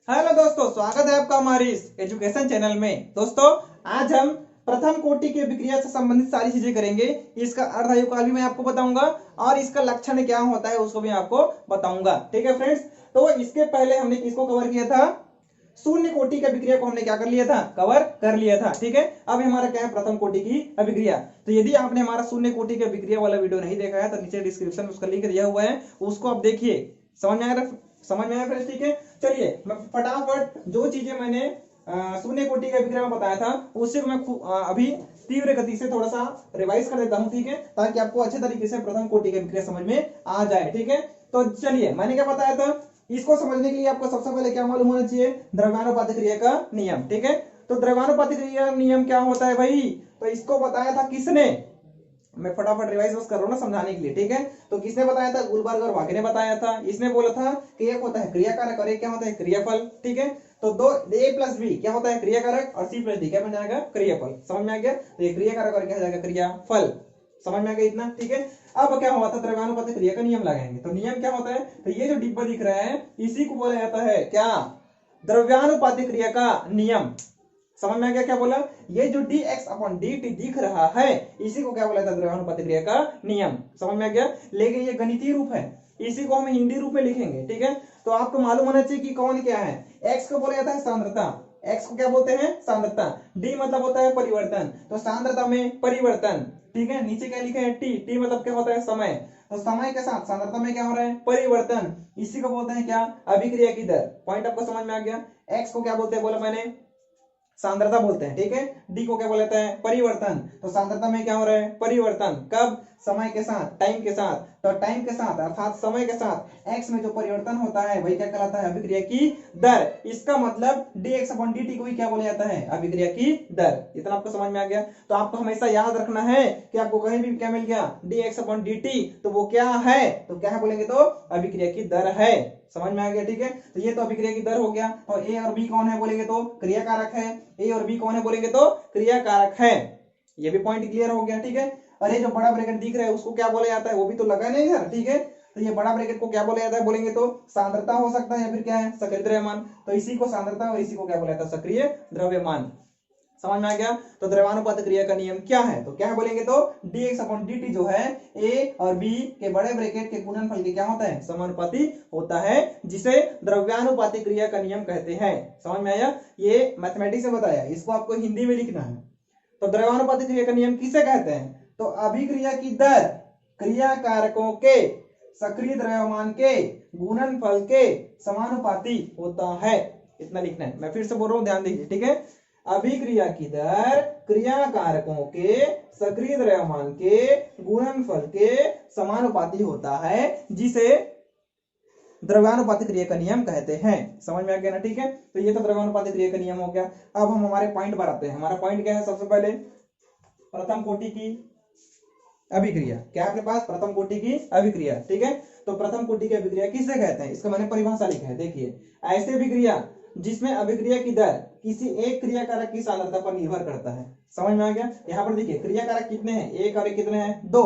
Hello दोस्तों, स्वागत है आपका हमारी इस एजुकेशन चैनल में। दोस्तों, आज हम प्रथम कोटि की अभिक्रिया से संबंधित सारी चीजें करेंगे। इसका अर्धआयुकाल भी मैं आपको बताऊंगा और इसका लक्षण क्या होता है उसको भी आपको बताऊंगा। ठीक है फ्रेंड्स, तो इसके पहले हमने किसको कवर किया था? शून्य कोटि की अभिक्रिया को हमने क्या कर लिया था? कवर कर लिया था। ठीक है, अब हमारा क्या है? प्रथम कोटि की अभिक्रिया। तो यदि आपने हमारा शून्य कोटि की अभिक्रिया वाला वीडियो नहीं देखा है तो नीचे डिस्क्रिप्शन में उसका लिंक दिया हुआ है, उसको आप देखिए। समझ में आएगा? समझ में आया फ्रेंड्स? ठीक है, चलिए मैं फटाफट जो चीजें मैंने शून्य कोटि के अभिक्रिया में बताया था उससे मैं अभी तीव्र गति से थोड़ा सा रिवाइज कर देता हूं। ठीक है, ताकि आपको अच्छे तरीके से प्रथम कोटि की अभिक्रिया समझ में आ जाए। ठीक है, तो चलिए, मैंने क्या बताया था? इसको समझने के लिए आपको सबसे पहले क्या मालूम होना चाहिए? द्रव्यानुपातिक क्रिया का नियम। ठीक है, तो द्रव्यानुपातिक क्रिया का नियम क्या होता है भाई? तो इसको बताया था किसने? मैं फटाफट रिवाइज बस कर रहा हूँ ना समझाने के लिए। ठीक है, तो किसने बताया था? गुलबर्ग और वागे ने बताया था। इसने बोला था कि एक होता है क्रिया कारक और एक क्या होता है? क्रियाफल। ठीक है, तो दो ए प्लस बी क्या होता है? क्रिया कारक, और सी प्लस डी क्या बन जाएगा? क्रियाफल। समझ में आ गया? तो ये क्रिया कारक और क्या हो जाएगा? क्रियाफल। समझ में आ गया इतना? ठीक है, अब क्या हुआ था? द्रव्यानुपातिक क्रिया का नियम लगाएंगे। तो नियम क्या होता है? तो ये जो डिब्बा दिख रहा है इसी को बोला जाता है क्या? द्रव्यानुपातिक क्रिया का नियम। समझ में आ गया क्या बोला? ये जो dx अपॉन dt दिख रहा है इसी को क्या बोला था? द्रव्यानुपातिक क्रिया का नियम। समझ में आ गया? लेकिन ये गणितीय रूप है, इसी को हम हिंदी रूप में लिखेंगे। ठीक है, तो आपको मालूम होना चाहिए कि कौन क्या है। x को बोला जाता है सांद्रता। x को क्या बोलते हैं? सांद्रता। d मतलब होता है परिवर्तन, तो सांद्रता में परिवर्तन। ठीक है, नीचे क्या लिखे हैं? t मतलब क्या होता है? समय। तो समय के साथ सांद्रता में क्या हो रहा है? परिवर्तन। इसी को बोलते हैं क्या? अभिक्रिया की दर। पॉइंट आपको समझ में आ गया? x को क्या बोलते हैं? बोला मैंने, सांद्रता बोलते हैं। ठीक है, डी को क्या बोलते हैं? परिवर्तन। तो सांद्रता में क्या हो रहा है? परिवर्तन। कब? समय के साथ, टाइम के साथ। तो टाइम के साथ अर्थात समय के साथ एक्स में जो परिवर्तन होता है वही क्या कहलाता है? अभिक्रिया की दर। इसका मतलब dx अपॉन dt को भी क्या बोला जाता है? अभिक्रिया की दर। इतना आपको समझ में आ गया? तो आपको हमेशा याद रखना है कि आपको कहीं भी क्या मिल गया dx अपॉन dt तो वो क्या है? तो क्या है बोलेंगे? तो अभिक्रिया की दर है। समझ में आ गया? ठीक है, तो ये तो अभिक्रिया की दर हो गया। और ए और बी कौन है बोलेंगे? तो क्रिया कारक है। ए और बी कौन है बोलेंगे? तो क्रिया कारक है। ये भी पॉइंट क्लियर हो गया। ठीक है, और ये जो बड़ा ब्रैकेट दिख रहा है उसको क्या बोला जाता है? वो भी तो लगा नहीं इधर। ठीक है, तो ये बड़ा ब्रैकेट को क्या बोला जाता है बोलेंगे? तो सांद्रता हो सकता है या फिर क्या है? सक्रिय द्रव्यमान। तो इसी को सांद्रता और इसी को क्या बोला जाता है? सक्रिय द्रव्यमान। समझ में आ गया? तो द्रव्यानुपात क्रिया का नियम क्या है? तो क्या है बोलेंगे? तो dx अपॉन dt जो है a और b के बड़े ब्रैकेट के गुणनफल के क्या होता है? समानुपाती होता है, जिसे द्रव्यानुपातिक क्रिया का नियम कहते हैं। समझ में आया? ये मैथमेटिक्स में बताया, इसको आपको हिंदी में लिखना है। तो द्रव्यानुपातिक क्रिया का नियम किसे कहते हैं? तो अभिक्रिया की दर क्रिया कारकों के सक्रिय द्रव्यमान के गुणनफल के समानुपाती होता है। इतना लिखना है। मैं फिर से बोल रहा हूं, ध्यान दीजिए। ठीक है, अभिक्रिया की दर क्रिया कारकों के सक्रिय द्रव्यमान के गुणनफल के समानुपाती होता है, जिसे द्रव्यानुपातिक क्रिया का नियम कहते हैं। समझ में आ गया ना? ठीक है, तो ये तो द्रव्यानुपातिक क्रिया का नियम हो गया। अब हम हमारे पॉइंट पर आते हैं। हमारा पॉइंट क्या है? सबसे पहले प्रथम कोटि की अभिक्रिया। क्या है अपने पास? प्रथम कोटि की अभिक्रिया। ठीक है, तो प्रथम कोटि की अभिक्रिया किसे कहते हैं? इसका मैंने परिभाषा लिखा है, देखिए। ऐसे अभिक्रिया जिसमें अभिक्रिया की दर किसी एक क्रिया कारक की सांद्रता पर निर्भर करता है। समझ में आ गया? यहाँ पर देखिए क्रिया कारक कितने हैं? एक और एक कितने हैं? दो।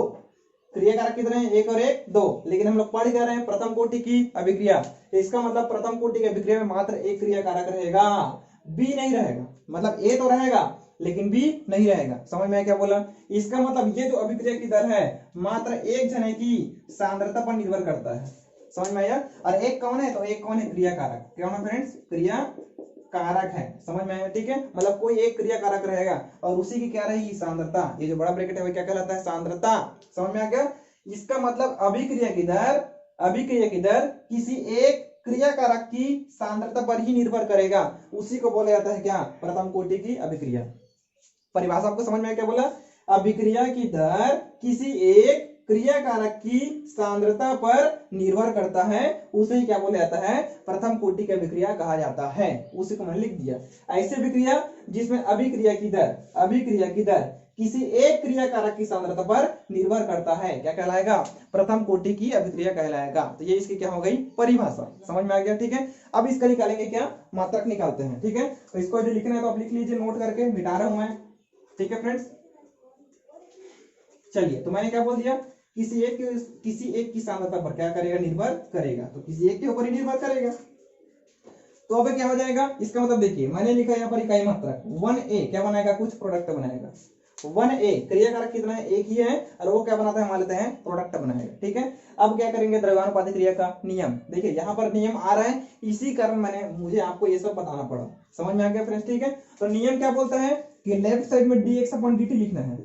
क्रिया कारक कितने हैं? एक और एक दो। लेकिन हम लोग पढ़ क्या रहे हैं? प्रथम कोटि की अभिक्रिया। तो इसका मतलब प्रथम कोटि की अभिक्रिया में मात्र एक क्रिया कारक रहेगा, बी नहीं रहेगा। मतलब ए तो रहेगा लेकिन बी नहीं रहेगा। समझ में आया क्या बोला? इसका मतलब ये जो अभिक्रिया की दर है मात्र एक जने की सांद्रता पर निर्भर करता है। समझ में आया? और एक कौन है? तो एक कौन है? क्रिया कारक। क्या है फ्रेंड्स? क्रिया कारक है। समझ में आया? ठीक है, मतलब कोई एक क्रिया कारक रहेगा और उसी की क्या रहेगी? सांद्रता। ये जो बड़ा ब्रैकेट है वो क्या कहलाता है? सांद्रता। समझ में आ गया? इसका मतलब अभिक्रिया की दर किसी एक क्रिया कारक की सांद्रता पर ही निर्भर करेगा, उसी को बोला जाता है क्या? प्रथम कोटि की अभिक्रिया। परिभाषा आपको समझ में आया क्या बोला? अभिक्रिया की दर किसी एक क्रिया कारक की सांद्रता पर निर्भर करता है, उसे ही क्या बोला जाता है? प्रथम कोटि की अभिक्रिया कहा जाता है। उसी को मैंने लिख दिया। ऐसी अभिक्रिया जिसमें अभिक्रिया की दर किसी एक क्रिया कारक की सांद्रता पर निर्भर करता है, क्या कहलाएगा? प्रथम कोटि की अभिक्रिया कहलाएगा। तो ये इसकी क्या हो गई? परिभाषा। समझ में आ गया? ठीक है, अब इसका निकालेंगे क्या? मात्रक निकालते हैं। ठीक है, तो इसको यदि लिखना है तो आप लिख लीजिए, नोट करके मिटा रहा हूं मैं। ठीक है फ्रेंड्स, चलिए, तो मैंने क्या बोल दिया? किसी एक की सांद्रता पर क्या करेगा? निर्भर करेगा। तो किसी एक के ऊपर ही निर्भर करेगा। तो अब क्या हो जाएगा, इसका मतलब देखिए मैंने लिखा यहाँ पर इकाई मात्रक 1a क्या बनाएगा, कुछ प्रोडक्ट बनाएगा। 1a क्रिया कारक कितना है, एक ही है, और वो क्या बनाता है, मान लेते हैं प्रोडक्ट बनाएगा। ठीक है, अब क्या करेंगे, द्रव्यानुपाती क्रिया का नियम। देखिए यहाँ पर नियम आ रहा है, इसी कारण मुझे आपको ये सब बताना पड़ा। समझ में आ गया फ्रेंड्स। ठीक है, तो नियम क्या बोलता है कि लेफ्ट साइड में dx अपॉन dt लिखना है।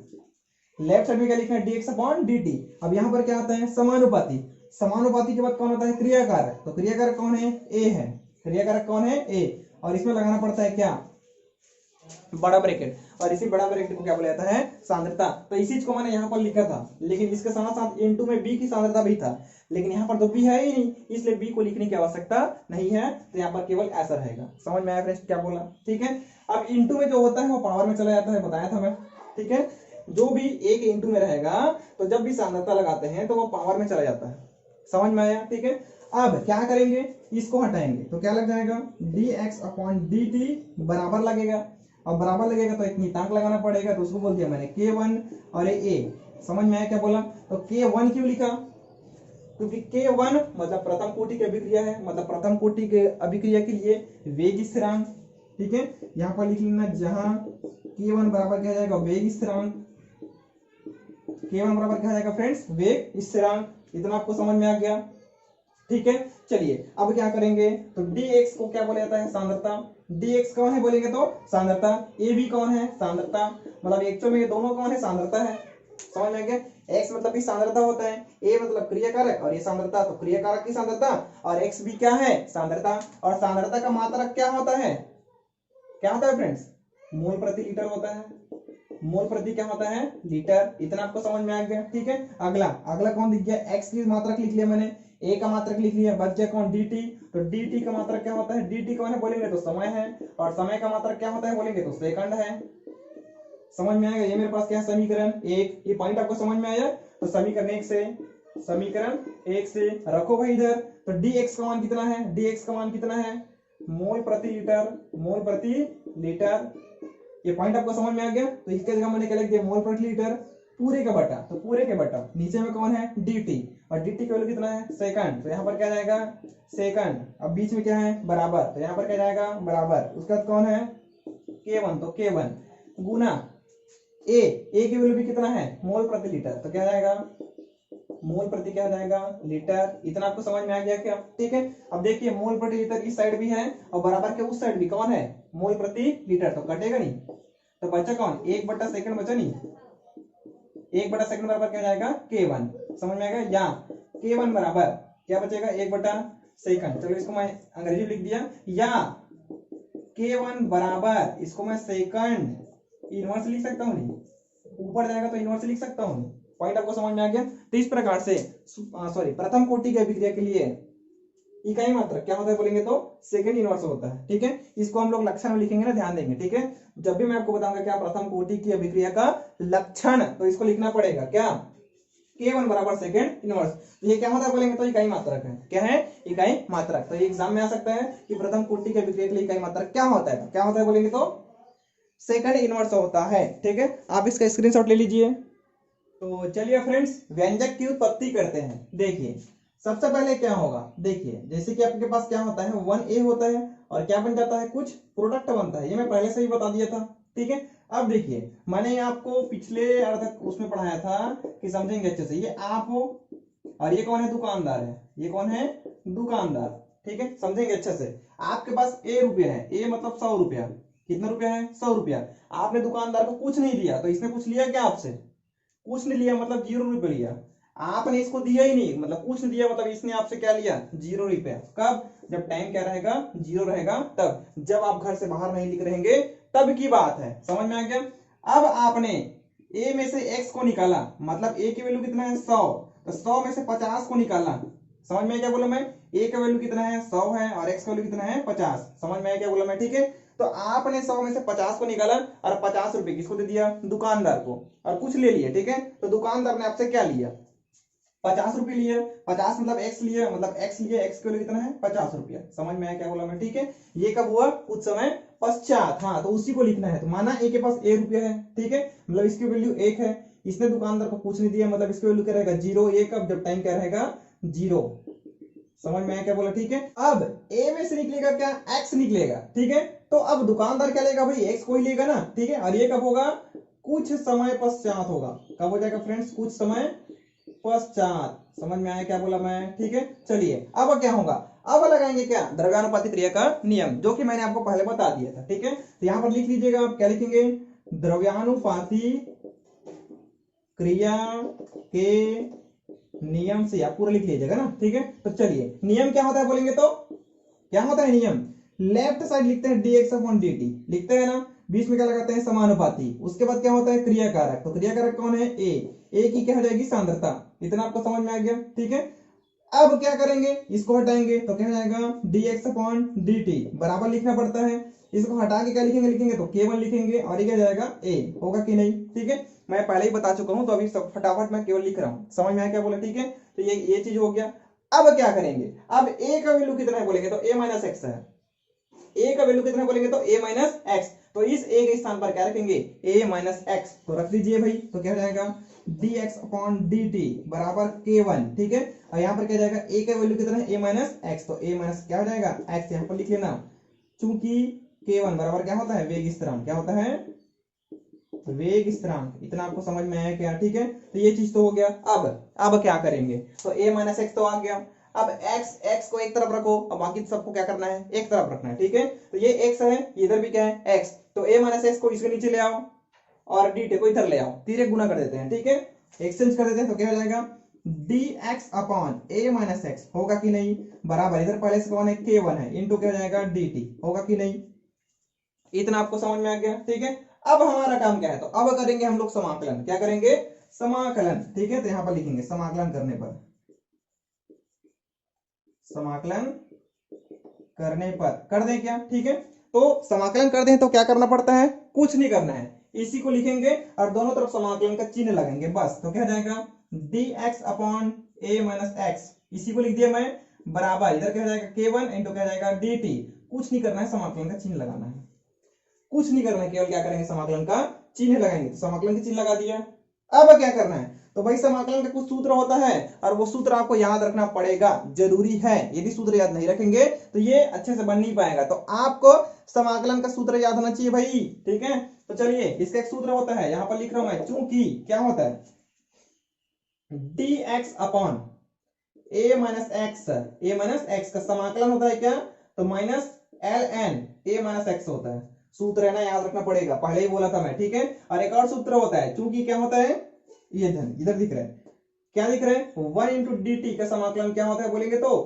लेफ्ट साइड में क्या लिखना है, dx अपॉन dt। अब यहाँ पर क्या आता है, समानुपाती। समानुपाती के बाद कौन होता है, क्रिया कारक। तो क्रिया कारक कौन है, a है। क्रिया कारक कौन है, a। और इसमें लगाना पड़ता है क्या, बड़ा ब्रैकेट। और इसी बड़ा ब्रैकेट को क्या बोला जाता है, सांद्रता। तो इसी चीज को मैंने यहाँ पर लिखा था, लेकिन इसके साथ साथ इनटू में b की सांद्रता भी था, लेकिन यहाँ पर तो b है ही नहीं, इसलिए b को लिखने की आवश्यकता नहीं है। तो यहाँ पर केवल ऐसा रहेगा। समझ में आया फ्रेंड्स क्या बोला। ठीक है, अब इनटू में जो होता है वो पावर में चला जाता है, बताया था मैं। ठीक है, जो भी एक इनटू में रहेगा तो जब भी सांद्रता लगाते हैं तो वो पावर में चला जाता है। समझ में आया। ठीक है, अब क्या करेंगे, इसको हटाएंगे तो क्या लग जाएगा, dx अपॉन dt बराबर लगेगा। अब बराबर लगेगा तो एक नियतांक लगाना पड़ेगा, तो उसको बोल दिया मैंने k1 और a। समझ में आया क्या बोला। तो k1 क्यों लिखा, क्योंकि k1 मतलब प्रथम कोटि की अभिक्रिया है, मतलब प्रथम कोटि के अभिक्रिया के लिए वेग स्थिरांक। ठीक है, यहाँ पर लिख लेना, जहां k1 बराबर क्या जाएगा, वेग स्थिरांक। k1 बराबर क्या जाएगा फ्रेंड्स, वेग स्थिरांक। इतना आपको समझ में आ गया। ठीक है, चलिए अब क्या करेंगे, तो dx को क्या बोला जाता है, सांद्रता। dx कौन है बोलेंगे तो सांद्रता। a भी कौन है, सांद्रता। मतलब एक में ये दोनों कौन है, सांद्रता है। समझ में आ गया। x मतलब भी सांद्रता होता है, a मतलब क्रिया कारक और ये सांद्रता, तो क्रिया कारक की सांद्रता, और x भी क्या है, सांद्रता। और सांद्रता का मात्रक क्या होता है, क्या होता है फ्रेंड्स, मोल प्रति लीटर होता है। मोल प्रति क्या होता है, लीटर। इतना आपको समझ में आ गया। ठीक है, अगला अगला कौन दिख गया, x की मात्रक लिख लिया मैंने, a का मात्रक लिख लिया, बच गया कौन, dt। तो dt का मात्रक क्या होता है, dt कौन है बोलेंगे तो समय है, और समय का मात्रक क्या होता है बोलेंगे तो सेकंड है। समझ में आएगा। ये मेरे पास क्या है, समीकरण एक। ये पॉइंट आपको समझ में आया। तो समीकरण एक से रखो भाई इधर। तो dx का मान कितना है, dx का मान कितना है, मोल प्रति लीटर। मोल प्रति लीटर, ये पॉइंट आपको समझ में आ गया। तो इसके जगह मैंने क्या लिख दिया, मोल प्रति लीटर पूरे का बटा। तो पूरे के बटा नीचे में कौन है, dt, और dt की वैल्यू कितना है, सेकंड। तो यहाँ पर क्या जाएगा, सेकंड। अब बीच में क्या है, बराबर, तो यहाँ पर क्या जाएगा, बराबर। उसके बाद कौन है, k1, तो k1 गुना a की वैल्यू भी कितना है, मोल प्रति लीटर। तो क्या जाएगा, मोल प्रति क्या जाएगा, लीटर। इतना आपको समझ में आ गया क्या। ठीक है, अब देखिए मोल प्रति लीटर इस साइड भी है और बराबर के उस साइड भी कौन है, मोल प्रति लीटर। तो कटेगा नहीं, तो बचा कौन, 1/सेकंड बचा नहीं। 1/सेकंड बराबर क्या जाएगा, k1। समझ में आएगा। या k1 बराबर क्या बचेगा, 1/सेकंड। चलो इसको मैं अंग्रेजी लिख दिया, या k1 बराबर, इसको मैं सेकंड इनवर्स लिख सकता हूँ, नहीं ऊपर जाएगा तो इनवर्स लिख सकता हूँ। पॉइंट आपको समझ में आ गया। तो इस प्रकार से प्रथम कोटि की अभिक्रिया के लिए इकाई मात्रक क्या होता है बोलेंगे तो सेकंड इनवर्स होता है। ठीक है, इसको हम लोग लक्षण में लिखेंगे ना, ध्यान देंगे। ठीक है, जब भी मैं आपको बताऊंगा क्या प्रथम कोटि की अभिक्रिया का लक्षण, तो इसको लिखना पड़ेगा क्या, k1 बराबर सेकंड इनवर्स। तो ये क्या होता है बोलेंगे तो इकाई मात्रक है। क्या है, इकाई मात्रक। तो ये एग्जाम में आ सकता है कि प्रथम कोटि की अभिक्रिया के लिए इकाई मात्रक क्या होता है, क्या होता है बोलेंगे तो सेकंड इनवर्स होता है। ठीक है, आप इसका स्क्रीनशॉट ले लीजिए। तो चलिए फ्रेंड्स, व्यंजक की उत्पत्ति करते हैं। देखिए सबसे पहले क्या होगा, देखिए जैसे कि आपके पास क्या होता है, 1a होता है और क्या बन जाता है, कुछ प्रोडक्ट बनता है। ये मैं पहले से ही बता दिया था। ठीक है, अब देखिए मैंने आपको पिछले अर्ध उसमें पढ़ाया था कि समझेंगे अच्छे से। ये आप हो और ये कौन है, दुकानदार है। ये कौन है, दुकानदार। ठीक है, समझेंगे अच्छे से। आपके पास a रुपया है, a मतलब 100 रुपया। कितना रुपया है, 100 रुपया। आपने दुकानदार को कुछ नहीं दिया, तो इसने कुछ लिया क्या आपसे, कुछ नहीं लिया, मतलब 0 रुपये लिया। आपने इसको दिया ही नहीं, मतलब कुछ नहीं दिया, मतलब इसने आपसे क्या लिया, 0 रुपया। कब, जब टाइम क्या रहेगा, 0 रहेगा। तब जब आप घर से बाहर नहीं लिख रहेंगे तब की बात है। समझ में आ गया। अब आपने a में से x को निकाला, मतलब a की वैल्यू कितना है, 100। तो 100 में से 50 को निकाला। समझ में क्या बोला मैं, a का वैल्यू कितना है, 100 है, और x का वैल्यू कितना है, 50। समझ में क्या बोला मैं। ठीक है, तो आपने 100 में से 50 को निकाला और 50 रुपए किसको दे दिया, दुकानदार को, और कुछ ले लिया। ठीक है, तो दुकानदार ने आपसे क्या लिया, 50 रुपए लिए। 50 मतलब x लिए, मतलब x लिए, x के लिए कितना है, 50 रुपया। समझ में आया क्या बोला मैं। ठीक है, ये कब हुआ, कुछ समय पश्चात। हाँ, तो उसी को लिखना है। तो माना a के पास a रुपया है। ठीक है, मतलब इसकी वैल्यू 1 है। इसने दुकानदार को कुछ नहीं दिया, मतलब इसकी वैल्यू क्या रहेगा, 0। ये कब, जब टाइम क्या रहेगा, 0। समझ में आया क्या बोला, ठीक है। अब ए में से निकलेगा क्या, एक्स निकलेगा, ठीक है। तो अब दुकानदार क्या लेगा भाई, एक्स को ही लेगा ना, ठीक है। और ये कब होगा, कुछ समय पश्चात होगा। कब हो जाएगा फ्रेंड्स, कुछ समय पश्चात। समझ में आया क्या बोला मैं, ठीक है। चलिए अब क्या होगा, अब लगाएंगे क्या, द्रव्यानुपाती क्रिया का नियम, जो कि मैंने आपको पहले बता दिया था, ठीक है। तो यहां पर लिख लीजिएगा, आप क्या लिखेंगे, द्रव्यानुपाती क्रिया के नियम से, आप पूरा लिख लीजिएगा ना, ठीक है। तो चलिए नियम क्या होता है बोलेंगे तो, क्या होता है नियम, लेफ्ट साइड लिखते हैं dx अपॉन dt, लिखते हैं ना, बीच में क्या लगाते हैं, समानुपाती। उसके बाद क्या होता है, क्रिया कारक। तो क्रिया कारक कौन है, ए की क्या हो जाएगी, सांद्रता। इतना आपको समझ में आ गया, ठीक है। अब क्या करेंगे, इसको हटाएंगे तो क्या हो जाएगा, dx अपॉन dt बराबर लिखना पड़ता है। इसको हटा के क्या लिखेंगे, लिखेंगे तो केवल लिखेंगे, और ये क्या जाएगा, ए होगा कि नहीं, ठीक है। मैं पहले ही बता चुका हूं, तो अभी सब फटाफट मैं केवल लिख रहा हूं। समझ में आया क्या बोला, ठीक है। तो ये चीज हो गया। अब क्या करेंगे, अब ए का वैल्यू कितना है बोलेंगे तो ए माइनस एक्स है। ए का वैल्यू कितना बोलेंगे तो ए माइनस एक्स। तो इस ए के स्थान पर क्या रखेंगे, ए माइनस एक्स, तो रख दीजिए भाई। तो क्या हो जाएगा, dx अपॉन dt बराबर k1, ठीक है। और यहाँ पर क्या जाएगा, ए का वैल्यू कितना है, ए माइनस एक्स, तो ए माइनस क्या हो जाएगा, एक्स यहाँ पर लिख लेना। चूंकि k1 बराबर क्या होता है, वेग स्थिरांक, क्या होता है, वेग स्थिरांक। इतना आपको समझ में आया क्या, ठीक है। तो ये चीज तो हो गया। अब क्या करेंगे, तो a माइनस एक्स तो आ गया। अब x को एक तरफ रखो, अब बाकी सबको क्या करना है, एक तरफ रखना है, ठीक है। तो ये x है, इधर भी क्या है, x। तो a माइनस एक्स को इसके नीचे ले आओ, और dt को इधर ले आओ, तीर गुना कर देते हैं, ठीक है, एक्सचेंज कर देते हैं। तो क्या हो जाएगा, dx upon a minus x होगा कि नहीं, बराबर इधर पहले से कौन है, k1 है, इनटू क्या हो जाएगा, dt होगा कि नहीं। इतना आपको समझ में आ गया, ठीक है। अब हमारा काम क्या है, तो अब करेंगे हम लोग समाकलन। क्या करेंगे, समाकलन, ठीक है। तो यहां पर लिखेंगे समाकलन करने पर, समाकलन करने पर कर दें क्या, ठीक है। तो समाकलन कर दें तो क्या करना पड़ता है, कुछ नहीं करना है, इसी को लिखेंगे और दोनों तरफ समाकलन का चिन्ह लगाएंगे, बस। तो क्या जाएगा, dx upon a minus x, इसी को लिख दिया मैं, बराबर इधर क्या जाएगा, k1 इंटू क्या जाएगा, dt। कुछ नहीं करना है, समाकलन का चिन्ह लगाना है, कुछ नहीं करना है, केवल क्या करेंगे, समाकलन का चिन्ह लगाएंगे। तो समाकलन का चिन्ह लगा दिया। अब क्या करना है, तो भाई समाकलन का कुछ सूत्र होता है, और वो सूत्र आपको याद रखना पड़ेगा, जरूरी है। यदि सूत्र याद नहीं रखेंगे तो ये अच्छे से बन नहीं पाएगा। तो आपको समाकलन का सूत्र याद होना चाहिए भाई, ठीक है। तो चलिए, इसका एक सूत्र होता है, यहां पर लिख रहा हूं मैं, चूंकि क्या होता है, dx upon a minus x, A minus X का समाकलन होता है क्या, तो minus ln a minus x होता है। सूत्र है ना, याद रखना पड़ेगा, पहले ही बोला था मैं, ठीक है। और एक और सूत्र होता है, चूंकि क्या होता है, ये धन इधर दिख रहा है, क्या दिख रहा है, 1 इंटू dt का समाकलन क्या होता है बोलेंगे तो,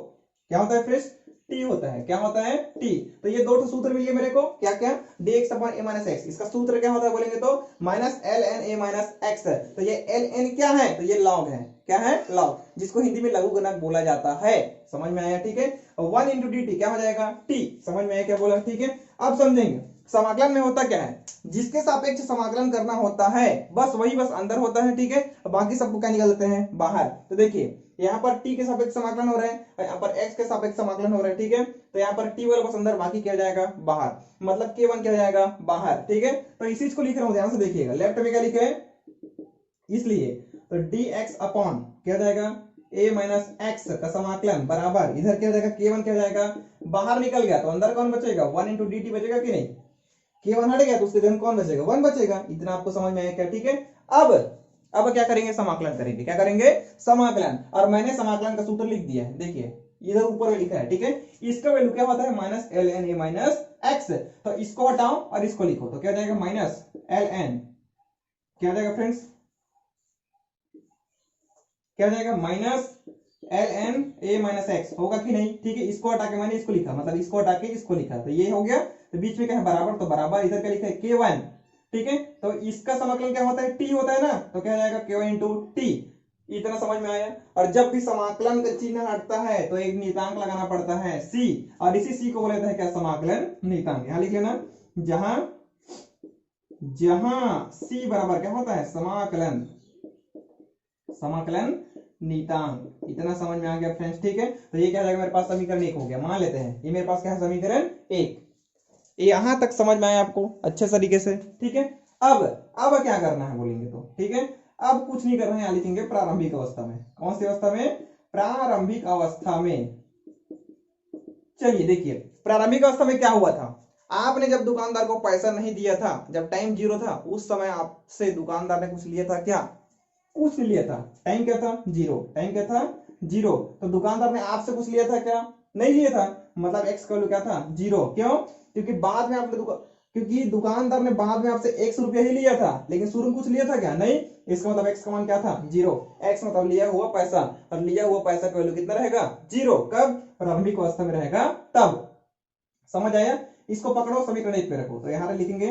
क्या होता है फ्रेंड्स, t होता है, क्या होता है, t। तो ये दो सूत्र मिल गए मेरे को, क्या क्या, dx upon a minus x, इसका सूत्र क्या होता है बोलेंगे तो minus ln a minus X. तो ये ln क्या है, तो ये लॉग है, क्या है, लॉग, जिसको हिंदी में लघु गुणक बोला जाता है। समझ में आया, ठीक है। 1 इंटू dt क्या हो जाएगा, t। समझ में आया क्या बोला, ठीक है। अब समझेंगे समाकलन में होता क्या है, जिसके सापेक्ष समाकलन करना होता है, बस वही बस अंदर होता है, ठीक है। बाकी सबको क्या निकाल देते हैं, बाहर। तो देखिए, यहाँ पर t के सापेक्ष समाकलन हो रहा है, यहाँ पर x के सापेक्ष समाकलन हो रहा है, ठीक है। तो यहाँ पर t वाला बस अंदर, बाकी क्या जाएगा बाहर, मतलब k1 क्या जाएगा बाहर, ठीक है। तो इसी चीज को लिख रहा हूँ, ध्यान से देखिएगा, लेफ्ट में क्या लिखे है, इसलिए तो dx अपॉन क्या जाएगा, a माइनस एक्स का समाकलन बराबर इधर क्या जाएगा, k1 क्या जाएगा बाहर निकल गया, तो अंदर कौन बचेगा, 1 इंटू dt बचेगा कि नहीं, k1 हट गया तो उसके जगह कौन बचेगा, 1 बचेगा। इतना आपको समझ में आया क्या, ठीक है। अब क्या करेंगे, समाकलन करेंगे, क्या करेंगे, समाकलन। और मैंने समाकलन का सूत्र लिख दिया है, देखिए इधर ऊपर में लिखा है, ठीक है। इसका वैल्यू क्या होता है, minus ln a minus X. तो इसको हटाओ और इसको लिखो, तो क्या जाएगा, माइनस ln, क्या जाएगा फ्रेंड्स, क्या जाएगा, minus ln a minus x होगा कि नहीं, ठीक है। इसको हटा के मैंने इसको लिखा, मतलब इसको हटा के इसको लिखा, तो ये हो गया। तो बीच में क्या है, बराबर, तो बराबर इधर क्या लिखा है, k1, ठीक है। तो इसका समाकलन क्या होता है, t होता है ना, तो क्या जाएगा, k1 इंटू टी। इतना समझ में आया। और जब भी समाकलन का चिन्ह हटता है तो एक नियतांक लगाना पड़ता है c, और इसी c को बोले हैं क्या, समाकलन नियतांक। यहां लिख लेना, जहां जहां c बराबर क्या होता है, समाकलन, समाकलन नियतांक। इतना समझ में आ गया फ्रेंड्स, ठीक है। तो ये क्या जाएगा, मेरे पास समीकरण 1 हो गया, मान लेते हैं ये मेरे पास क्या है, समीकरण 1। यहां तक समझ में आया आपको अच्छे तरीके से, ठीक है। अब क्या करना है बोलेंगे तो, ठीक है। अब कुछ नहीं करना है, यहां लिखेंगे प्रारंभिक अवस्था में। कौन सी अवस्था में, प्रारंभिक अवस्था में, चलिए देखिए, प्रारंभिक अवस्था में क्या हुआ था, आपने जब दुकानदार को पैसा नहीं दिया था, जब टाइम जीरो था, उस समय आपसे दुकानदार ने कुछ लिया था क्या, कुछ लिया था। टाइम क्या था, जीरो। टाइम क्या था, जीरो। तो दुकानदार ने आपसे कुछ लिया था क्या, नहीं लिया था। मतलब एक्स का वैल्यू क्या था, जीरो। क्यों, क्योंकि बाद में आपने क्योंकि दुकानदार ने बाद में आपसे 100 रुपया ही लिया था, लेकिन शुरू में कुछ लिया था क्या, नहीं। इसका मतलब एक्स का मान क्या था, जीरो। एक्स मतलब लिया हुआ पैसा, और लिया हुआ पैसा का वैल्यू कितना रहेगा, जीरो। कब, प्रारंभिक अवस्था में रहेगा तब। समझ आया। इसको पकड़ो, समीकरण 1 पे रखो। तो यहां लिखेंगे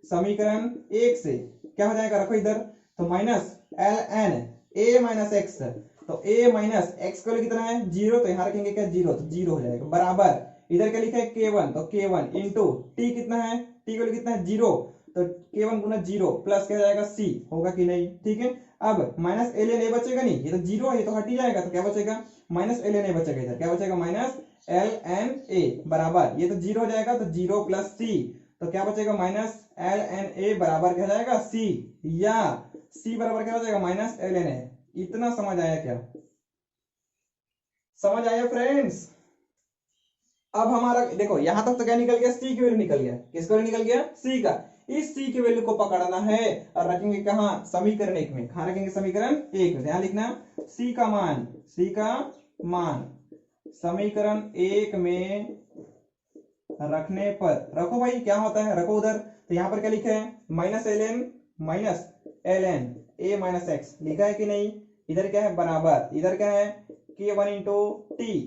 समीकरण 1 से क्या हो जाएगा, रखो इधर। तो minus L N A minus X. तो ए माइनस एक्स का वैल्यू कितना है, जीरो। तो यहां रखेंगे क्या, जीरो। तो जीरो हो जाएगा बराबर, इधर क्या लिखा है k1, तो k1 इंटू टी कितना है, टी का वैल्यू कितना है, जीरो। तो k1 गुना जीरो प्लस क्या जाएगा, c। होगा कि नहीं, ठीक है। अब माइनस एल एन ए बचेगा नहीं, ये तो जीरो है, ये तो हट ही जाएगा। तो क्या बचेगा, माइनस एल एन ए बचेगा। इधर क्या बचेगा, माइनस एल एन ए बराबर, ये तो जीरो हो जाएगा, तो जीरो प्लस सी। तो क्या बचेगा, माइनस एल एन ए बराबर क्या जाएगा, सी। या सी बराबर क्या हो जाएगा, माइनस एल एन ए। इतना समझ आया क्या, समझ आया फ्रेंड्स। अब हमारा देखो यहां तक तो क्या निकल गया, सी की वैल्यू निकल गया। किसका वैल्यू निकल गया, सी का। इस सी की वैल्यू को पकड़ना है और रखेंगे कहां, समीकरण 1 में। कहां रखेंगे, समीकरण 1 में। ध्यान लिखना, सी का मान, सी का मान समीकरण 1 में रखने पर, रखो भाई, क्या होता है, रखो उधर। तो यहां पर क्या लिखा है, minus L N A minus X लिखा है कि नहीं। इधर क्या है, बराबर, इधर क्या है, k1 इंटू टी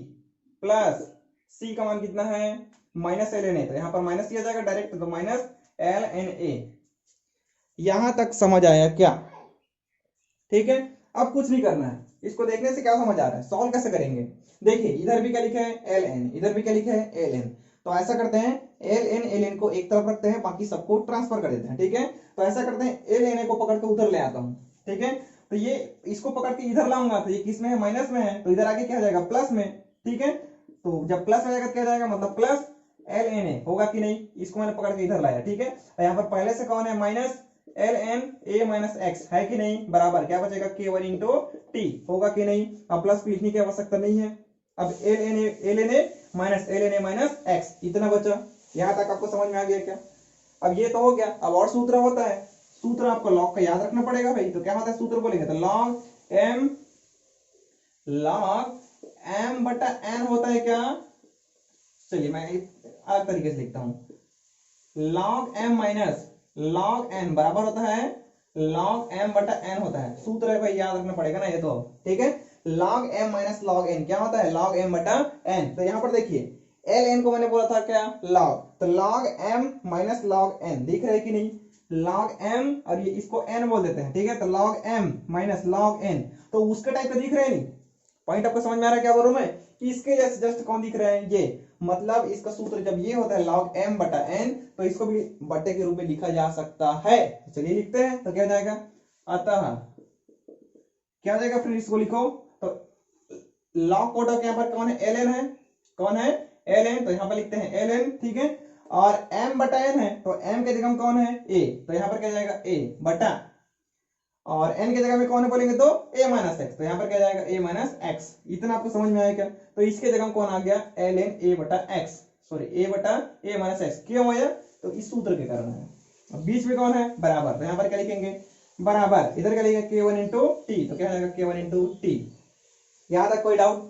प्लस सी का मान कितना है, माइनस एल एन ए। तो यहां पर माइनस किया जाएगा डायरेक्ट, तो माइनस एल एन ए। यहां तक समझ आया क्या, ठीक है। अब कुछ नहीं करना है, इसको देखने से क्या समझ आ रहा है, सॉल्व कैसे करेंगे। देखिए इधर भी क्या लिखा है, एल एन, इधर भी क्या लिखा है, एल एन। तो ऐसा करते हैं, एल एन को एक तरफ रखते हैं, बाकी सबको ट्रांसफर कर देते हैं, ठीक है। तो ऐसा करते हैं, एल एन को पकड़ के उधर ले आता हूं, ठीक है। तो ये इसको पकड़ के इधर लाऊंगा, तो ये किस में है, माइनस में है। तो इधर आगे क्या हो जाएगा, प्लस में, ठीक है। तो जब प्लस हो जाएगा क्या हो जाएगा, मतलब प्लस एल एन ए होगा कि नहीं। इसको मैंने पकड़ के इधर लाया, ठीक है। तो यहाँ पर पहले से कौन है, minus L N A minus X है कि नहीं, बराबर क्या बचेगा, k1 इंटू टी होगा कि नहीं। अब प्लस को लिखने की आवश्यकता नहीं है। अब L N A minus X इतना बचा। यहां तक आपको समझ में आ गया क्या। अब ये तो हो गया। अब और सूत्र होता है, सूत्र आपको लॉग का याद रखना पड़ेगा भाई। तो क्या होता है, सूत्र बोलेंगे तो लॉग एम बटा एन होता है क्या। चलिए मैं अलग तरीके से लिखता हूं, log M minus log N बराबर होता है लॉग एम बटा एन होता है। सूत्र है भाई, याद रखना पड़ेगा ना ये तो, ठीक है। Log M minus log N क्या होता है, लॉग एम बटा एन। तो यहां पर देखिए एल एन को मैंने बोला था क्या, लॉग। तो log M minus log N दिख रहा है कि नहीं, लॉग एम, और ये इसको एन बोल देते हैं, ठीक है। तो log M minus log N, तो उसके टाइप का दिख रहा है नहीं। पॉइंट आपको समझ में आ रहा है क्या बोल रहा हूं मैं, कि इसके जैसे जस्ट कौन दिख रहा है, ये। मतलब इसका सूत्र जब ये होता है log m बटा n, तो इसको भी बटे के रूप में लिखा जा सकता है। चलिए लिखते हैं, तो क्या हो जाएगा, अतः क्या हो जाएगा, फिर इसको लिखो। तो log प्रोडक्ट यहाँ पर कौन है, ln है, कौन है, ln। तो यहाँ पर लिखते हैं ln, ठीक है। और m बटा n है, तो m के जगह में कौन है, a। तो यहाँ पर क्या जाएगा, a बटा, और n के जगह में कौन है बोलेंगे तो a माइनस एक्स। तो यहाँ पर क्या जाएगा, a माइनस एक्स। इतना आपको समझ में आया क्या। तो इसके जगह में कौन आ गया, एल एन ए बटा एक्स, सॉरी a बटा a माइनस एक्स। क्यों आया, तो इस सूत्र के कारण है। अब बीच में कौन है, बराबर। तो यहाँ पर क्या लिखेंगे, बराबर। इधर क्या लिखेंगे, k1 इंटू टी। तो क्या जाएगा, k1 इंटू टी। यहाँ तक कोई डाउट,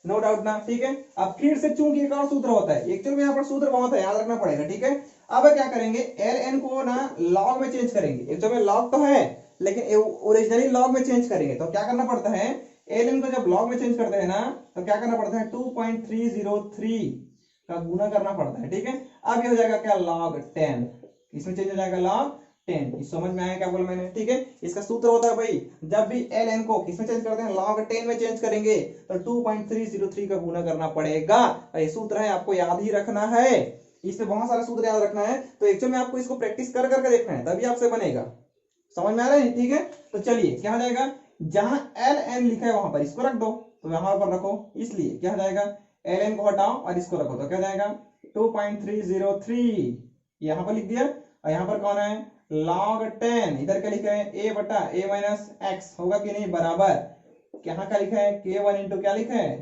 नो डाउट ना, ठीक है। अब फिर से चूंकि एक और सूत्र होता है, एक्चुअल में यहाँ पर सूत्र बहुत है, याद रखना पड़ेगा, ठीक है। अब क्या करेंगे, एल एन को ना लॉग में चेंज करेंगे। एक्चुअल में लॉग तो है, लेकिन ओरिजिनली लॉग में चेंज करेंगे। तो क्या करना पड़ता है, एल एन को जब लॉग में चेंज करते हैं ना, तो क्या करना पड़ता है, 2.303 का गुना करना पड़ता है, ठीक है। अब ये हो जाएगा क्या, log 10। इसमें चेंज हो जाएगा log 10। इस समझ में आया क्या बोला मैंने, ठीक है। इसका सूत्र होता है भाई, जब भी एल एन को किसमें चेंज करते हैं, log 10 में चेंज करेंगे, तो 2.303 का गुना करना पड़ेगा। ये सूत्र है, आपको याद ही रखना है। इसमें बहुत सारा सूत्र याद रखना है। तो एक्चुअल में आपको इसको प्रैक्टिस कर करके देखना है, तभी आपसे बनेगा। समझ में आ रहा है, ठीक है। तो चलिए क्या हो जाएगा, जहां एल एन लिखा है वहां पर इसको रख दो। तो यहां पर रखो, इसलिए क्या हो जाएगा, एल एन को हटाओ और इसको रखो। तो क्या हो जाएगा, 2.303 यहां पर लिख दिया। और यहां पर कौन है, log 10। इधर क्या लिखा है, a बटा a माइनस एक्स होगा कि नहीं, बराबर। यहाँ क्या लिखा है, k1 इंटू क्या लिखा है,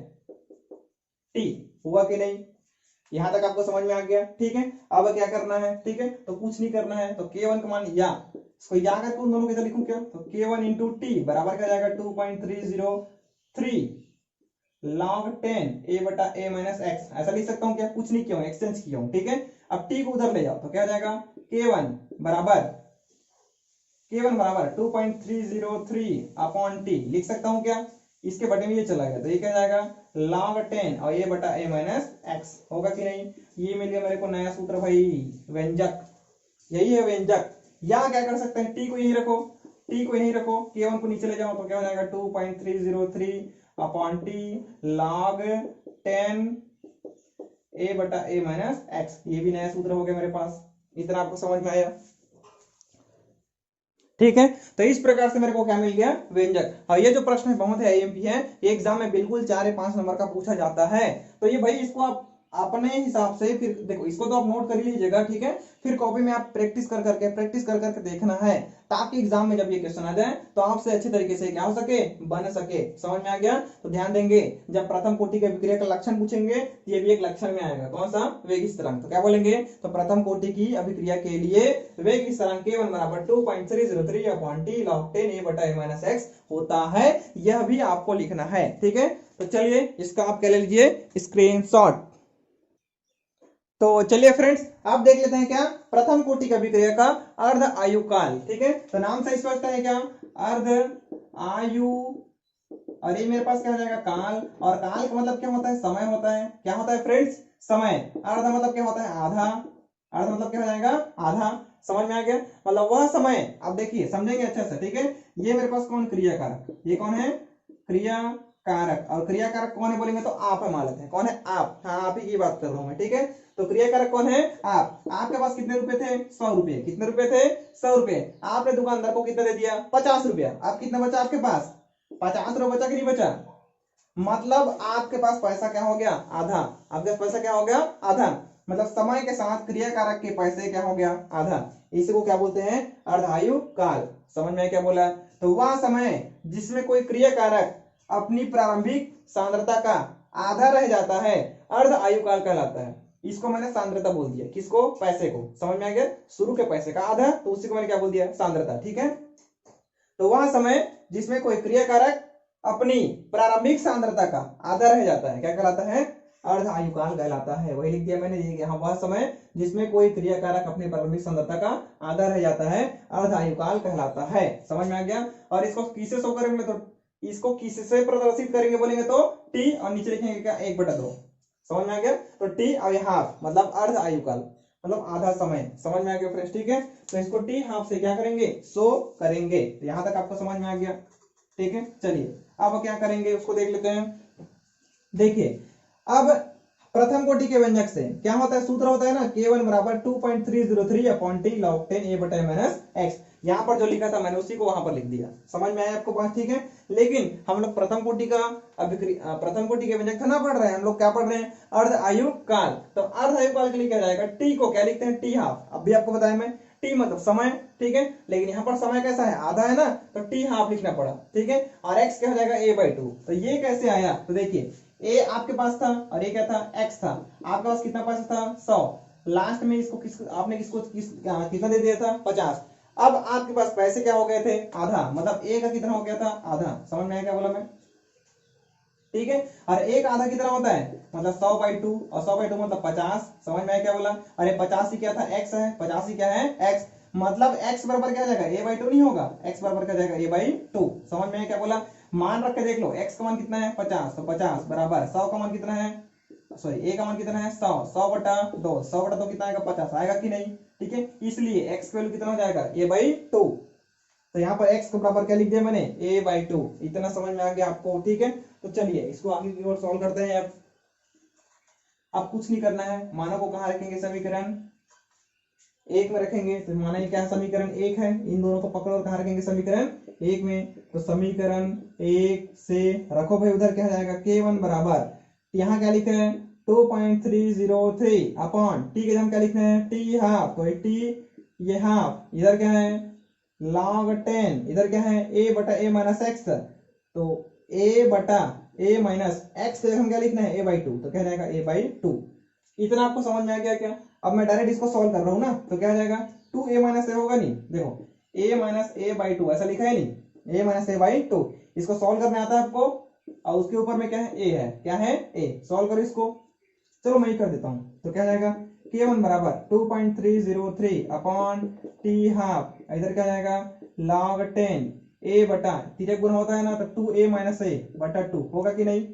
t, हुआ कि नहीं। यहाँ तक आपको समझ में आ गया, ठीक है। अब क्या करना है, ठीक है, तो कुछ नहीं करना है, तो k1 का मान या इसको या करके उन दोनों की तरह लिखूं क्या, तो k1 इंटू टी बराबर क्या जाएगा 2.303 log 10 a बटा a माइनस एक्स, ऐसा लिख सकता हूँ क्या, कुछ नहीं किया हूँ, एक्सचेंज किया हूँ, ठीक है। अब t को उधर ले जाओ तो क्या जाएगा k1 बराबर 2.303 अपॉन टी लिख सकता हूँ क्या, इसके बटे में ये चला गया तो ये क्या जाएगा log 10 और ये बटा a माइनस एक्स, होगा कि नहीं। ये मिल गया मेरे को नया सूत्र भाई, व्यंजक, यही है व्यंजक। या क्या कर सकते हैं, टी को यही रखो, टी को यही रखो, k1 को नीचे ले जाओ तो क्या हो जाएगा 2.303 अपॉन टी log 10 a बटा a माइनस एक्स, ये भी नया सूत्र हो गया मेरे पास। इतना आपको समझ में आया, ठीक है। तो इस प्रकार से मेरे को क्या मिल गया, व्यंजक। और ये जो प्रश्न है बहुत है आईएमपी है, ये एग्जाम में बिल्कुल 4 या 5 नंबर का पूछा जाता है। तो ये भाई इसको आप अपने हिसाब से फिर देखो, इसको तो आप नोट कर ही लीजिएगा, ठीक है। फिर कॉपी में आप प्रैक्टिस कर करके देखना है, ताकि एग्जाम में जब ये क्वेश्चन आ जाए तो आपसे अच्छे तरीके से क्या हो सके, बन सके। समझ में आ गया। तो ध्यान देंगे, जब प्रथम कोटि के विक्रिया का लक्षण पूछेंगे तो ये भी एक लक्षण में आएगा, कौन सा, वेग स्थिरांक। तो क्या बोलेंगे, तो प्रथम कोटि की अभिक्रिया के लिए वेग स्थिरांक k1 बराबर 2.303 अपॉन टी log 10 a बटा a माइनस एक्स होता है। यह भी आपको लिखना है, ठीक है। तो चलिए इसका आप क्या ले लीजिए, स्क्रीनशॉट। तो चलिए फ्रेंड्स, आप देख लेते हैं क्या, प्रथम कोटि का विक्रिया का अर्ध आयु काल, ठीक है। तो नाम से स्पष्ट है क्या, अर्ध आयु, और ये मेरे पास क्या हो जाएगा काल, और काल का मतलब क्या होता है, समय होता है। क्या होता है फ्रेंड्स, समय। अर्ध मतलब क्या होता है, आधा, अर्ध मतलब क्या हो जाएगा, आधा। समझ में आ गया, मतलब वह समय, अब देखिए समझेंगे अच्छे से, ठीक है। ये मेरे पास कौन, क्रिया कारक, ये कौन है, क्रिया कारक। और क्रिया कारक कौन है बोलेंगे तो आप है, मान लेते हैं कौन है, आप, हाँ आप ही की बात कर रहा हूं मैं, ठीक है। तो क्रिया कारक कौन है, आप। आपके पास कितने रुपए थे, 100 रुपए, कितने रुपए थे, 100 रुपए। आपने दुकानदार को कितना दे दिया, 50 रुपया। आप कितना बचा आपके पास, 50 रुपये बचा कि नहीं बचा, मतलब आपके पास पैसा क्या हो गया, आधा। आपके पास पैसा क्या हो गया, आधा। मतलब समय के साथ क्रिया कारक के पैसे क्या हो गया, आधा। इसी को क्या बोलते हैं, अर्धायु काल। समझ में क्या बोला, तो वह समय जिसमें कोई क्रिया कारक अपनी प्रारंभिक सांद्रता का आधा रह जाता है, अर्ध आयु काल कहलाता है। इसको मैंने सांद्रता बोल दिया, किसको, पैसे को। समझ में आ गया, शुरू के पैसे का आधा, तो उसी को मैंने क्या बोल दिया, सांद्रता, ठीक है। तो वह समय जिसमें कोई क्रिया कारक अपनी प्रारंभिक सांद्रता का आधा रह जाता है, क्या कहलाता है, अर्ध आयु काल कहलाता है। वही लिख दिया मैंने, यहाँ वह समय जिसमें कोई क्रिया कारक अपनी प्रारंभिक सांद्रता का आधा रह जाता है, अर्ध आयु काल कहलाता है। समझ में आ गया। और इसको किससे शो करेंगे, तो इसको किससे प्रदर्शित करेंगे बोलेंगे तो टी, और नीचे लिखेंगे क्या, 1/2। समझ में आ गया। तो टी और हाफ मतलब अर्ध आयु काल, मतलब आधा समय। समझ में आ गया फ्रेंड्स, ठीक है। तो इसको टी हाफ से क्या करेंगे, शो करेंगे। तो यहां तक आपको समझ में आ गया, ठीक है। चलिए अब क्या करेंगे उसको देख लेते हैं। देखिए अब प्रथम कोटि के व्यंजक से क्या होता है, सूत्र होता है ना, k1 बराबर 2.303 अपॉन टी log 10 a बटा माइनस एक्स। यहाँ पर जो लिखा था मैंने उसी को वहां पर लिख दिया। समझ में आया आपको बात, ठीक है। लेकिन हम लोग प्रथम कोटि के व्यंजक ना पढ़ रहे हैं, हम लोग क्या पढ़ रहे हैं, अर्ध आयु काल। तो अर्ध आयु काल के लिए क्या जाएगा, टी को क्या लिखते हैं, टी हाफ। अब भी आपको बताया मैं, टी मतलब समय, ठीक है। लेकिन यहाँ पर समय कैसा है, आधा है ना, तो टी हाफ लिखना पड़ा, ठीक है। और एक्स क्या हो जाएगा, a/2। तो ये कैसे आया, तो देखिए ए आपके पास था और ये क्या था, एक्स था। आपके पास कितना पैसा था, 100। लास्ट में इसको आपने कितना दे दिया था, 50। अब आपके पास पैसे क्या हो गए थे, आधा, मतलब ए का कितना हो गया था, आधा। समझ में आया क्या बोला मैं, ठीक है। और एक आधा कितना होता है, मतलब 100/2, और 100/2 मतलब 50। समझ में आया क्या बोला। अरे 85 क्या था, एक्स है, 85 क्या है, एक्स। मतलब x बराबर क्या जाएगा, a/2 नहीं होगा, x बराबर क्या जाएगा, a/2। समझ में आया क्या बोला। मान रख के देख लो, x का मान कितना है, 50। तो 50 बराबर 100 का मान कितना है, सॉरी a का मान कितना है, 100। 100/2, 100/2 कितना आएगा, 50 आएगा कि नहीं, ठीक है। इसलिए x का वैल्यू कितना हो जाएगा, a/2। तो यहाँ पर x के बराबर क्या लिख दिया मैंने, a/2। इतना समझ में आ गया आपको, ठीक है। तो चलिए इसको आगे की ओर सॉल्व करते हैं। अब कुछ नहीं करना है, मानव को कहाँ रखेंगे, समीकरण 1 में रखेंगे। तो माना ये क्या समीकरण 1 है, इन दोनों को पकड़ो और कहाँ रखेंगे, समीकरण 1 में। तो समीकरण 1 से रखो भाई, उधर क्या हो जाएगा, k1 बराबर, यहाँ क्या लिख रहे हैं 2.303 अपॉन टी के जगह क्या लिख रहे हैं, टी हाफ। तो टी ये हाफ, इधर क्या है log 10, इधर क्या है a/a माइनस एक्स। तो a/a माइनस एक्स के जगह हम क्या लिखना है, a/2। तो क्या जाएगा a/2। इतना आपको समझ में आ गया क्या? अब मैं डायरेक्ट इसको सॉल्व कर रहा हूँ ना, तो क्या आ जाएगा 2a माइनस ए होगा नहीं, देखो a minus A by two ऐसा लिखा है नहीं, a minus A by two. इसको सॉल्व करने आता है आपको, और उसके ऊपर में क्या है a है, क्या है a। सॉल्व करो इसको, चलो मैं ही कर देता हूँ। तो क्या जाएगा k1 बराबर 2.303 अपॉन टी हाफ, इधर क्या जाएगा log 10 a बटा तिरक गुना होता है ना, तो 2a माइनस ए बटा 2 होगा कि नहीं?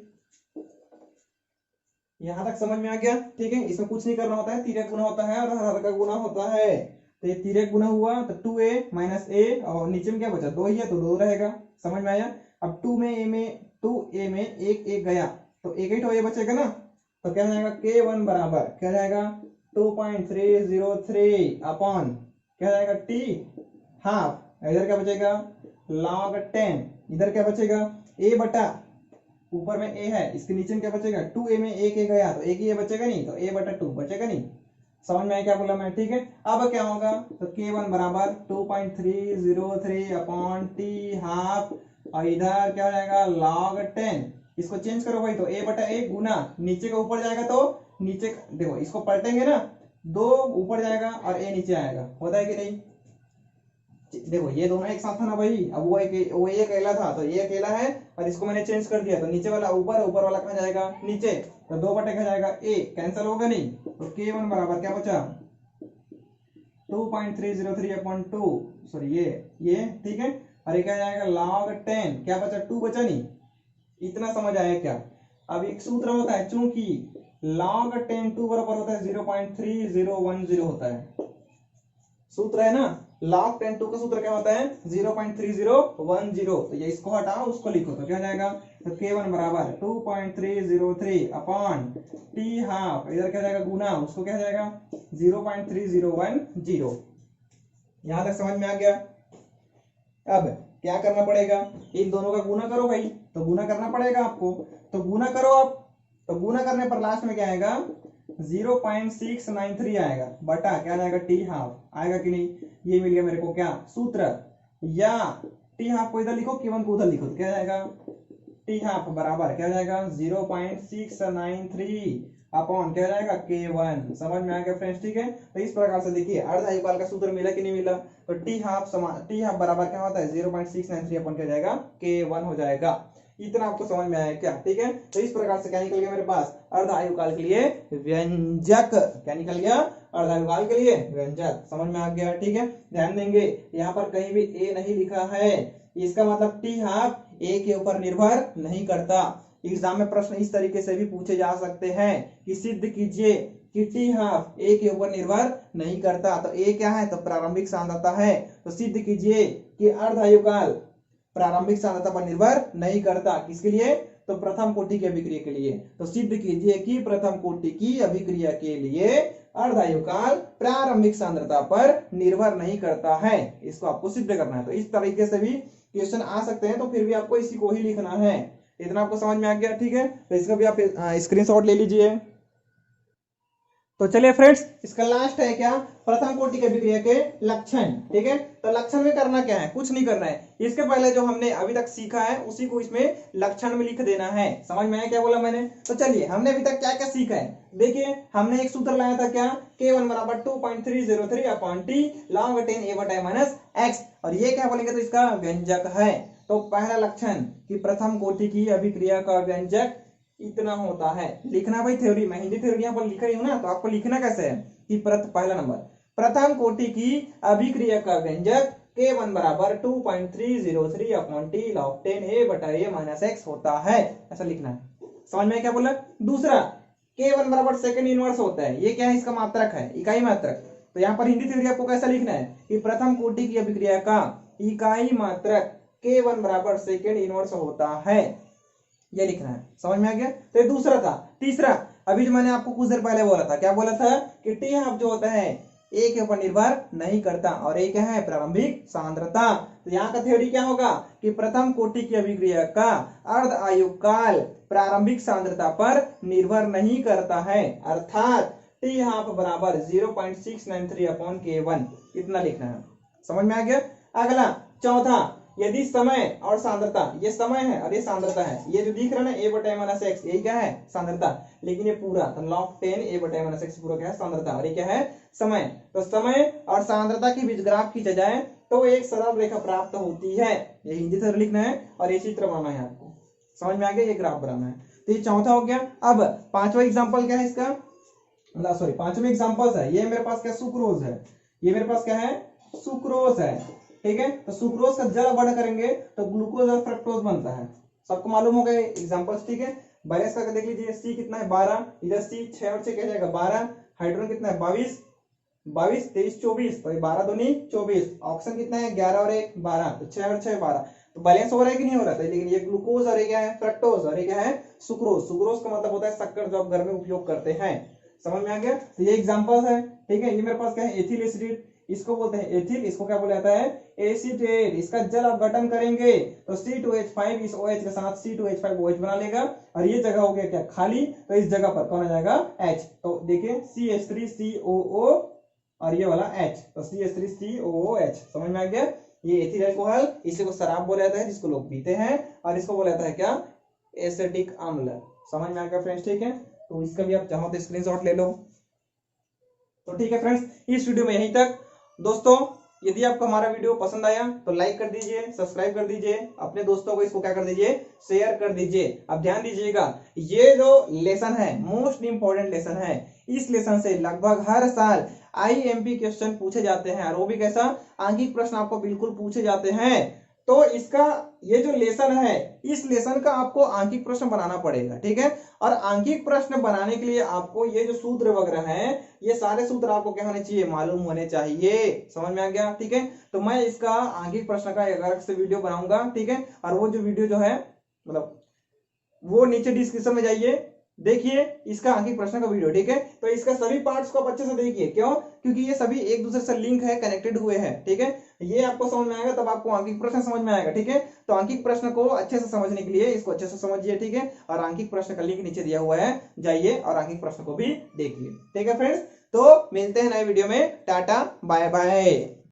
यहां तक समझ में आ गया? ठीक है, इसमें कुछ नहीं करना होता है, तिरक गुना होता है और हर का गुना होता है। तो ये तिरक गुना हुआ तो 2a माइनस ए, और नीचे में क्या बचा 2 ही है तो 2 रहेगा। समझ में आया? अब 2a में एक एक गया तो एक ही तो ये बचेगा ना, तो क्या जाएगा k1 बराबर क्या जाएगा 2.303 अपॉन क्या जाएगा टी हाफ, इधर क्या बचेगा log 10, इधर क्या बचेगा a बटा ऊपर में a है, इसके नीचे में क्या बचेगा 2a में एक एक गया तो एक ही बचेगा नहीं, तो a बटा 2 बचेगा नहीं। समझ में आया क्या बोला मैं? ठीक है, अब क्या होगा तो k1 बराबर 2.303 अपॉन टी हाफ, और इधर क्या हो जाएगा log 10, इसको चेंज करो भाई, तो a बटा एक गुना नीचे का ऊपर जाएगा, तो नीचे देखो इसको पलटेंगे ना, 2 ऊपर जाएगा और a नीचे आएगा, होता है कि नहीं? देखो ये दोनों एक साथ था ना भाई, अब वो ये अकेला था तो ये अकेला है, और इसको मैंने चेंज कर दिया तो नीचे वाला ऊपर, ऊपर वाला कहाँ जाएगा नीचे, तो 2 बटे क्या जाएगा a, कैंसिल होगा नहीं, तो k1 बराबर क्या बचा 2.303 अपॉन 2, सॉरी ये ठीक है, और ये क्या जाएगा log 10, क्या बचा 2 बचा नहीं। इतना समझ आया क्या? अब एक सूत्र होता है, चूंकि log 10 2 बराबर होता है 0.3010 होता है, सूत्र है ना log 10 2 का सूत्र क्या होता है 0.3010, तो ये इसको हटाओ उसको लिखो, तो क्या जाएगा तो k1 बराबर 2.303 अपॉन टी हाफ, इधर क्या जाएगा गुना, उसको क्या जाएगा 0.3010। यहां तक समझ में आ गया? अब क्या करना पड़ेगा, इन दोनों का गुना करो भाई, तो गुना करना पड़ेगा आपको, तो गुना करो आप, तो गुना करने पर लास्ट में क्या आएगा 0.693 आएगा बटा क्या जाएगा टी हाफ, आएगा कि नहीं? ये मिल गया मेरे को क्या सूत्र, या टी हाफ को इधर लिखो k1 को उधर लिखो, तो क्या जाएगा टी हाफ बराबर क्या जाएगा 0.693 अपॉन क्या जाएगा k1। समझ में आ गया फ्रेंड्स? ठीक है, तो इस प्रकार से देखिए अर्धआयुकाल का सूत्र मिला कि नहीं मिला, तो टी हाफ बराबर क्या होता है 0.693 अपॉन क्या जाएगा k1 हो जाएगा। इतना आपको समझ में आया क्या? ठीक है, तो इस प्रकार से क्या निकल गया मेरे पास अर्धआयुकाल के लिए व्यंजक, क्या निकल गया अर्धआयुकाल के लिए व्यंजक। समझ में आ गया? ठीक है, ध्यान देंगे यहाँ पर कहीं भी ए नहीं लिखा है, इसका मतलब टी हाफ ए के ऊपर निर्भर नहीं करता। एग्जाम में प्रश्न इस तरीके से भी पूछे जा सकते हैं कि सिद्ध कीजिए कि टी हाफ ए के ऊपर निर्भर नहीं करता, तो ए क्या है तो प्रारंभिक सांद्रता है, तो सिद्ध कीजिए कि अर्धआयुकाल प्रारंभिक सांद्रता पर निर्भर नहीं करता। किसके लिए? तो प्रथम कोटि की अभिक्रिया के लिए। तो सिद्ध कीजिए कि प्रथम कोटि की अभिक्रिया के लिए अर्धआयुकाल प्रारंभिक सांद्रता पर निर्भर नहीं करता है, इसको आपको सिद्ध करना है। तो इस तरीके से भी क्वेश्चन आ सकते हैं, तो फिर भी आपको इसी को ही लिखना है। इतना आपको समझ में आ गया? ठीक है, तो इसका भी आप स्क्रीनशॉट ले लीजिए। तो चलिए फ्रेंड्स, इसका लास्ट है क्या प्रथम कोटि के अभिक्रिया के लक्षण। ठीक है, तो लक्षण में करना क्या है, कुछ नहीं करना है, इसके पहले जो हमने अभी तक सीखा है उसी को इसमें लक्षण में लिख देना है। समझ में आया क्या बोला मैंने? तो चलिए हमने अभी तक क्या क्या सीखा है, देखिए हमने एक सूत्र लाया था क्या k1 बराबर 2.303 अपॉन टी log 10 a बटा माइनस x, और ये क्या बोलेंगे तो इसका व्यंजक है। तो पहला लक्षण कि प्रथम कोटि की अभिक्रिया का व्यंजक इतना होता है। लिखना भाई थ्योरी, मैं हिंदी थ्योरी यहाँ पर लिख रही हूँ ना, तो आपको लिखना कैसे है कि पहला नंबर प्रथम कोटि की अभिक्रिया का व्यंजक k1 बराबर 2.303 अपॉन टी log 10 a बटा a माइनस x होता है, ऐसा लिखना है। समझ में क्या बोला? दूसरा k1 बराबर सेकंड इनवर्स होता है, ये क्या है इसका मात्रक है, इकाई मात्रक। तो यहाँ पर हिंदी थ्योरी आपको कैसा लिखना है कि प्रथम कोटि की अभिक्रिया का इकाई मात्रक k1 बराबर सेकंड इनवर्स होता है, ये लिखना है। समझ में आ गया? तो ये दूसरा था। तीसरा, अभी जो मैंने आपको कुछ देर पहले बोला था, क्या बोला था कि टी हाफ जो होता है ए के ऊपर निर्भर नहीं करता, और ए क्या है प्रारंभिक सांद्रता। तो यहाँ का थ्योरी क्या होगा कि प्रथम कोटि की अभिक्रिया का अर्ध आयुकाल प्रारंभिक सांद्रता पर निर्भर नहीं करता है, अर्थात टी हाफ बराबर 0.693 अपॉन k1, इतना लिखना है। समझ में आ गया? अगला चौथा यदि समय और सांद्रता, ये समय है और ये सांद्रता है, ये जो दिख रहा है ना a/-x, यही क्या है सांद्रता, लेकिन ये पूरा तो log 10 a/-x पूरा क्या है सांद्रता, और ये क्या है समय। तो समय और सांद्रता के बीच ग्राफ खींचा जाए तो एक सरल रेखा प्राप्त होती है। ये हिंदी से लिखना है और ये चित्र बनाना है, आपको समझ में आ गया, ये ग्राफ बनाना है। तो ये चौथा हो गया। अब पांचवा एग्जाम्पल क्या है इसका, मतलब सॉरी पांचवें एग्जाम्पल्स है, ये मेरे पास क्या सुक्रोज है, ये मेरे पास क्या है सुक्रोज है, ठीक है। तो सुक्रोज का जल बढ़ करेंगे तो ग्लूकोज और फ्रक्टोज बनता है, सबको मालूम हो गए एग्जाम्पल्स, ठीक है। बैलेंस करके देख लीजिए, सी कितना है 12, इधर सी 6 और 6 क्या जाएगा 12, हाइड्रोजन कितना है 22, 22 23 24, तो 12 दूनी 24, ऑक्सीजन कितना है 11 और 1 12, तो 6 और 6 12, तो बैलेंस हो रहा है कि नहीं हो रहा था। लेकिन ये ग्लूकोज और ये क्या है फ्रक्टोज, और ये क्या है सुक्रोज। सुक्रोज का मतलब होता है शक्कर, जो आप घर में उपयोग करते हैं, समझ में आ गया। तो ये एग्जांपल्स है, ठीक है। ये मेरे पास क्या है एथिल एसिड, इसको बोलते हैं एथिल, इसको क्या बोला जाता है एसीटेट। इसका जल आप गठन करेंगे तो C2H5 इस OH के साथ C2H5OH बना लेगा, और ये जगह हो गया क्या खाली, तो इस जगह पर कौन आ जाएगा H। तो देखिए CH3COO और ये वाला H, तो CH3COOH, समझ में आ गया। ये एथिल अल्कोहल, इसी को शराब बोला जाता है जिसको लोग पीते हैं, और इसको बोला जाता है क्या एसिटिक अम्ल, समझ में आ गया फ्रेंड्स, ठीक है। तो इसका भी आप चाहो तो स्क्रीनशॉट ले लो। तो ठीक है फ्रेंड्स, इस वीडियो में यहीं तक। दोस्तों यदि आपको हमारा वीडियो पसंद आया तो लाइक कर दीजिए, सब्सक्राइब कर दीजिए, अपने दोस्तों को इसको क्या कर दीजिए शेयर कर दीजिए। अब ध्यान दीजिएगा, ये जो लेसन है मोस्ट इंपॉर्टेंट लेसन है, इस लेसन से लगभग हर साल IMP क्वेश्चन पूछे जाते हैं, और वो भी कैसा आंकिक प्रश्न आपको बिल्कुल पूछे जाते हैं। तो इसका ये जो लेसन है, इस लेसन का आपको आंकिक प्रश्न बनाना पड़ेगा, ठीक है। और आंकिक प्रश्न बनाने के लिए आपको ये जो सूत्र वगैरह हैं, ये सारे सूत्र आपको क्या होने चाहिए मालूम होने चाहिए, समझ में आ गया, ठीक है। तो मैं इसका आंकिक प्रश्न का एक अलग से वीडियो बनाऊंगा, ठीक है। और वो जो वीडियो जो है मतलब वो नीचे डिस्क्रिप्शन में जाइए, देखिए इसका आंकिक प्रश्न का वीडियो, ठीक है। तो इसका सभी पार्ट्स को आप अच्छे से देखिए, क्यों, क्योंकि ये सभी एक दूसरे से लिंक है, कनेक्टेड हुए हैं, ठीक है। ये आपको समझ में आएगा तब आपको आंकिक प्रश्न समझ में आएगा, ठीक है। तो आंकिक प्रश्न को अच्छे से समझने के लिए इसको अच्छे से समझिए, ठीक है। और आंकिक प्रश्न का लिंक नीचे दिया हुआ है, जाइए और आंकिक प्रश्न को भी देखिए, ठीक है फ्रेंड्स। तो मिलते हैं नए वीडियो में, टाटा बाय बाय।